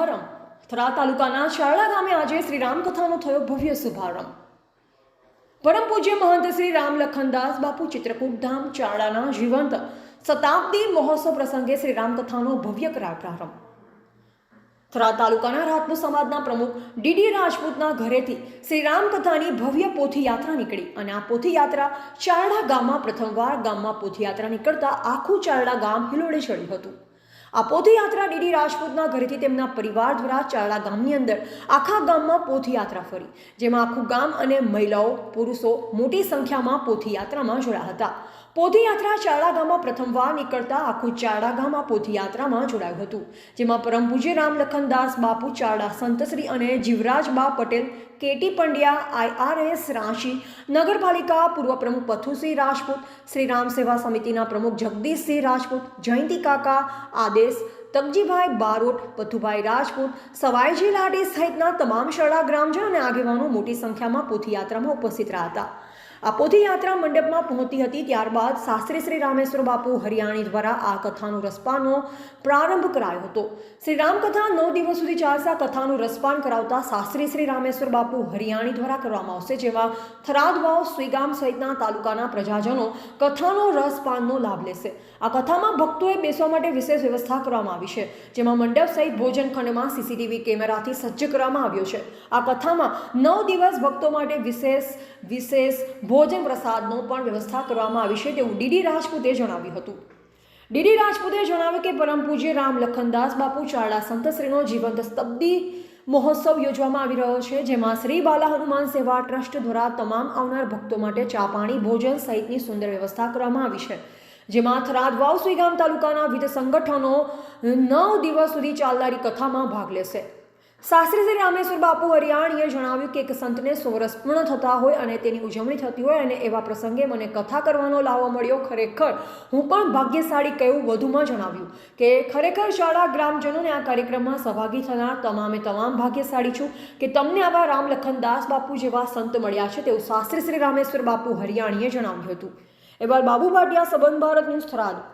શુભારંભ। થરાદ તાલુકાના ચારડા ગામે આજે શ્રી રામકથાનો થયો ભવ્ય શુભારંભ। પરમ પૂજ્ય મહંત શ્રી રામ લખનદાસ બાપુ ચિત્રકૂટ ધામ ચારડાના જીવંત શતાબ્દી મહોત્સવ પ્રસંગે શ્રી રામકથાનો ભવ્ય કરાર પ્રારંભ। થરાદ તાલુકાના રાજપૂત સમાજના પ્રમુખ ડીડી રાજપૂતના ઘરેથી શ્રી રામકથાની ભવ્ય પોથી યાત્રા નીકળી અને આ પોથી યાત્રા ચારડા ગામમાં પ્રથમવાર ગામમાં પોથી યાત્રા નીકળતા આખું ચારડા ગામ હિલોળે ચડ્યું હતું। આ પોથી યાત્રા ડીડી રાજપૂતના ઘરેથી તેમના પરિવાર દ્વારા ચારડા ગામની અંદર આખા ગામમાં પોથી યાત્રા ફરી, જેમાં આખું ગામ અને મહિલાઓ પુરુષો મોટી સંખ્યામાં પોથી યાત્રામાં જોડાયા હતા। પોથી યાત્રા ચારડા ગામમાં પ્રથમવાર નીકળતા આખું ચારડા ગામ આ પોથી યાત્રામાં જોડાયું હતું, જેમાં પરમ પૂજ્ય રામ લખનદાસ બાપુ ચારડા સંતશ્રી અને જીવરાજબા પટેલ, કેટી પંડ્યા, IRS રાંચી નગરપાલિકા પૂર્વ પ્રમુખ પથુસિંહ રાજપૂત, શ્રી રામ સેવા સમિતિના પ્રમુખ જગદીશસિંહ રાજપૂત, જયંતિ કાકા આદેશ, તગજીભાઈ બારોટ, પથુભાઈ રાજપૂત, સવાઈજી લાડી સહિતના તમામ શાળા ગ્રામજનો અને આગેવાનો મોટી સંખ્યામાં પોથી યાત્રામાં ઉપસ્થિત રહ્યા હતા। આ પોથી યાત્રા મંડપમાં પહોંચી હતી, ત્યારબાદ શાસ્ત્રી શ્રી રામેશ્વર બાપુ હરિયાણી દ્વારા આ કથાનું રસપાનનો પ્રારંભ કરાયો હતો। શ્રી રામકથા 9 દિવસ સુધી ચાલશે। આ કથાનું રસપાન કરાવતા શાસ્ત્રી શ્રી રામેશ્વર બાપુ હરિયાણી દ્વારા કરવામાં આવશે, જેમાં થરાદ વાવ, સુઈગામ સહિતના તાલુકાના પ્રજાજનો કથાનો રસપાનનો લાભ લેશે। આ કથામાં ભક્તોએ બેસવા માટે વિશેષ વ્યવસ્થા કરવામાં આવી છે, જેમાં મંડપ સહિત ભોજન ખંડમાં CCTV કેમેરાથી સજ્જ કરવામાં આવ્યો છે। આ કથામાં 9 દિવસ ભક્તો માટે વિશેષ ભોજન પ્રસાદનો પણ વ્યવસ્થા કરવામાં આવી છે, તેવું ડીડી રાજપૂતે જણાવ્યું હતું। ડીડી રાજપૂતે જણાવ્યું કે પરમ પૂજ્ય રામ લખનદાસ બાપુ ચારડા સંતશ્રીનો જીવંત શતાબ્દી મહોત્સવ યોજવામાં આવી રહ્યો છે, જેમાં શ્રી બાલા હનુમાન સેવા ટ્રસ્ટ દ્વારા તમામ આવનાર ભક્તો માટે ચા પાણી ભોજન સહિતની સુંદર વ્યવસ્થા કરવામાં આવી છે, જેમાં થરાદ વાવ, સુઈગામ તાલુકાના વિવિધ સંગઠનો 9 દિવસ સુધી ચાલનારી કથામાં ભાગ લેશે। શાસ્ત્રી શ્રી રામેશ્વર બાપુ હરિયાણીએ જણાવ્યું કે એક સંતને 100 વર્ષ પૂર્ણ થતા હોય અને તેની ઉજવણી થતી હોય અને એવા પ્રસંગે મને કથા કરવાનો લાવો મળ્યો, ખરેખર હું પણ ભાગ્યશાળી કહેવું। વધુમાં જણાવ્યું કે ખરેખર શાળા ગ્રામજનોને આ કાર્યક્રમમાં સહભાગી થનાર તમામ ભાગ્યશાળી છું કે તમને આવા રામ લખનદાસ બાપુ જેવા સંત મળ્યા છે, તેવું શાસ્ત્રી શ્રી રામેશ્વર બાપુ હરિયાણીએ જણાવ્યું હતું। એવા બાબુ ભાટિયા, સંબંધ ભારત ન્યૂઝ, થરાદ।